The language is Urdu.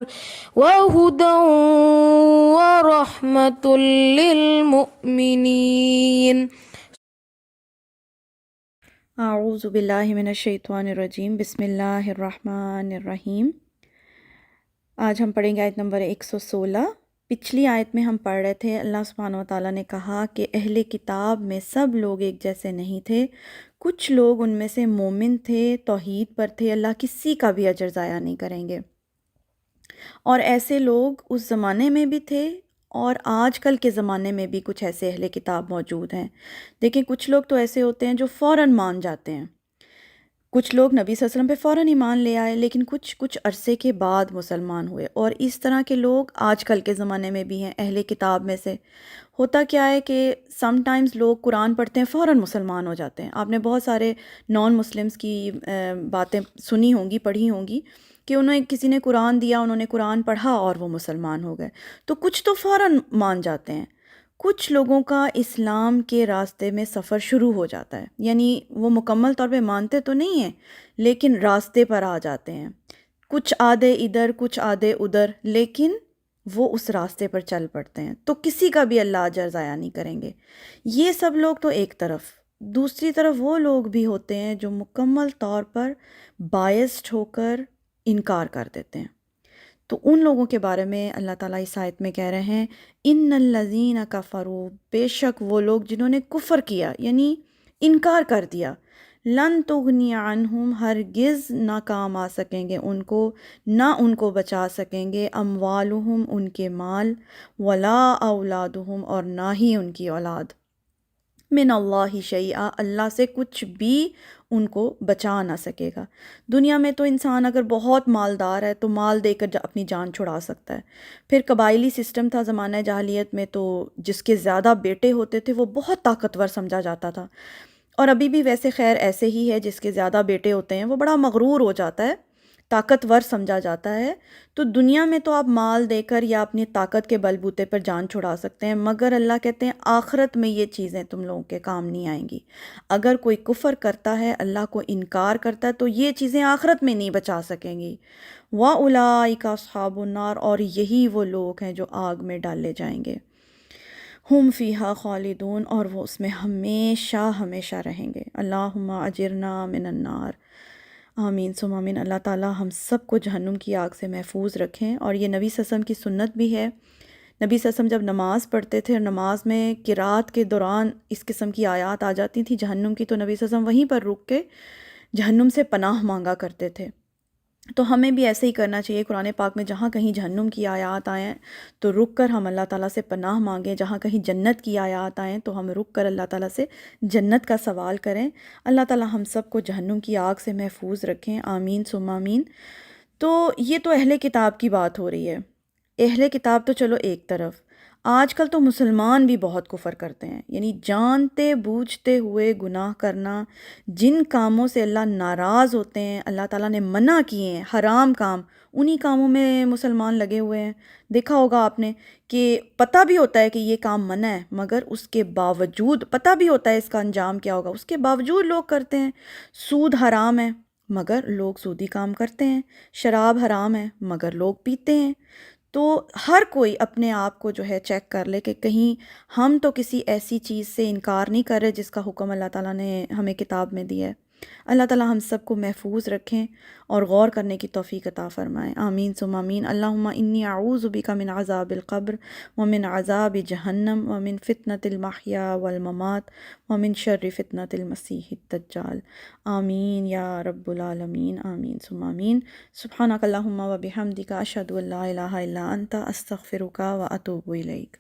وهدى ورحمة للمؤمنين. اعوذ باللہ من الشیطان الرجیم، بسم اللہ الرحمن الرحیم۔ آج ہم پڑھیں گے آیت نمبر 116۔ پچھلی آیت میں ہم پڑھ رہے تھے اللہ سبحانہ وتعالیٰ نے کہا کہ اہل کتاب میں سب لوگ ایک جیسے نہیں تھے، کچھ لوگ ان میں سے مومن تھے، توحید پر تھے، اللہ کسی کا بھی اجر ضائع نہیں کریں گے۔ اور ایسے لوگ اس زمانے میں بھی تھے اور آج کل کے زمانے میں بھی کچھ ایسے اہل کتاب موجود ہیں۔ دیکھیں کچھ لوگ تو ایسے ہوتے ہیں جو فوراً مان جاتے ہیں، کچھ لوگ نبی صلی اللہ علیہ وسلم پہ فوراً ایمان لے آئے، لیکن کچھ عرصے کے بعد مسلمان ہوئے، اور اس طرح کے لوگ آج کل کے زمانے میں بھی ہیں اہل کتاب میں سے۔ ہوتا کیا ہے کہ سم ٹائمز لوگ قرآن پڑھتے ہیں فوراً مسلمان ہو جاتے ہیں۔ آپ نے بہت سارے نان مسلمز کی باتیں سنی ہوں گی، پڑھی ہوں گی کہ انہیں کسی نے قرآن دیا، انہوں نے قرآن پڑھا اور وہ مسلمان ہو گئے۔ تو کچھ تو فوراً مان جاتے ہیں، کچھ لوگوں کا اسلام کے راستے میں سفر شروع ہو جاتا ہے، یعنی وہ مکمل طور پہ مانتے تو نہیں ہیں لیکن راستے پر آ جاتے ہیں، کچھ آدھے ادھر کچھ آدھے ادھر، لیکن وہ اس راستے پر چل پڑتے ہیں، تو کسی کا بھی اللہ اجر ضائع نہیں کریں گے۔ یہ سب لوگ تو ایک طرف، دوسری طرف وہ لوگ بھی ہوتے ہیں جو مکمل طور پر بائسڈ ہو کر انکار کر دیتے ہیں۔ تو ان لوگوں کے بارے میں اللہ تعالیٰ اس آیت میں کہہ رہے ہیں ان الذین کفروا، بے شک وہ لوگ جنہوں نے کفر کیا یعنی انکار کر دیا، لن تغنی عنہم، ہرگز نہ کام آ سکیں گے ان کو، نہ ان کو بچا سکیں گے، اموالہم، ان کے مال، ولا اولادہم، اور نہ ہی ان کی اولاد، من اللہ شیئا، اللہ سے کچھ بھی ان کو بچا نہ سکے گا۔ دنیا میں تو انسان اگر بہت مالدار ہے تو مال دے کر اپنی جان چھڑا سکتا ہے۔ پھر قبائلی سسٹم تھا زمانہ جاہلیت میں، تو جس کے زیادہ بیٹے ہوتے تھے وہ بہت طاقتور سمجھا جاتا تھا، اور ابھی بھی ویسے خیر ایسے ہی ہے، جس کے زیادہ بیٹے ہوتے ہیں وہ بڑا مغرور ہو جاتا ہے، طاقتور سمجھا جاتا ہے۔ تو دنیا میں تو آپ مال دے کر یا اپنی طاقت کے بل بوتے پر جان چھڑا سکتے ہیں، مگر اللہ کہتے ہیں آخرت میں یہ چیزیں تم لوگوں کے کام نہیں آئیں گی۔ اگر کوئی کفر کرتا ہے، اللہ کو انکار کرتا ہے، تو یہ چیزیں آخرت میں نہیں بچا سکیں گی۔ وَأُولَٰئِكَ أَصْحَابُ النَّارِ، اور یہی وہ لوگ ہیں جو آگ میں ڈالے جائیں گے، ہم فیہا خالدون، اور وہ اس میں ہمیشہ ہمیشہ رہیں گے۔ اللہم اجرنا من النار، آمین ثم آمین۔ اللہ تعالیٰ ہم سب کو جہنم کی آگ سے محفوظ رکھیں۔ اور یہ نبی صلی اللہ علیہ وسلم کی سنت بھی ہے، نبی صلی اللہ علیہ وسلم جب نماز پڑھتے تھے اور نماز میں قرات کے دوران اس قسم کی آیات آ جاتی تھیں جہنم کی، تو نبی صلی اللہ علیہ وسلم وہیں پر رک کے جہنم سے پناہ مانگا کرتے تھے۔ تو ہمیں بھی ایسے ہی کرنا چاہیے، قرآن پاک میں جہاں کہیں جہنم کی آیات آئیں تو رک کر ہم اللہ تعالیٰ سے پناہ مانگیں، جہاں کہیں جنت کی آیات آئیں تو ہم رک کر اللہ تعالیٰ سے جنت کا سوال کریں۔ اللہ تعالیٰ ہم سب کو جہنم کی آگ سے محفوظ رکھیں، آمین ثم آمین۔ تو یہ تو اہل کتاب کی بات ہو رہی ہے۔ اہل کتاب تو چلو ایک طرف، آج کل تو مسلمان بھی بہت کفر کرتے ہیں، یعنی جانتے بوجھتے ہوئے گناہ کرنا، جن کاموں سے اللہ ناراض ہوتے ہیں، اللہ تعالیٰ نے منع کیے ہیں، حرام کام، انہی کاموں میں مسلمان لگے ہوئے ہیں۔ دیکھا ہوگا آپ نے کہ پتہ بھی ہوتا ہے کہ یہ کام منع ہے، مگر اس کے باوجود، پتہ بھی ہوتا ہے اس کا انجام کیا ہوگا، اس کے باوجود لوگ کرتے ہیں۔ سود حرام ہے مگر لوگ سودی کام کرتے ہیں، شراب حرام ہے مگر لوگ پیتے ہیں۔ تو ہر کوئی اپنے آپ کو جو ہے چیک کر لے کہ کہیں ہم تو کسی ایسی چیز سے انکار نہیں کر رہے جس کا حکم اللہ تعالیٰ نے ہمیں کتاب میں دیا ہے۔ اللہ تعالیٰ ہم سب کو محفوظ رکھیں اور غور کرنے کی توفیق عطا فرمائیں، آمین ثم آمین۔ اللہم انی اعوذ بک من عذاب القبر ومن عذاب جہنم ومن فتنة المحیا والممات ومن شر فتنة المسیح الدجال، آمین یا رب العالمین، آمین ثم آمین۔ سبحانک اللہم و بحمدک، اشہد ان لا الہ الا انت، استغفرک و اتوب الیک۔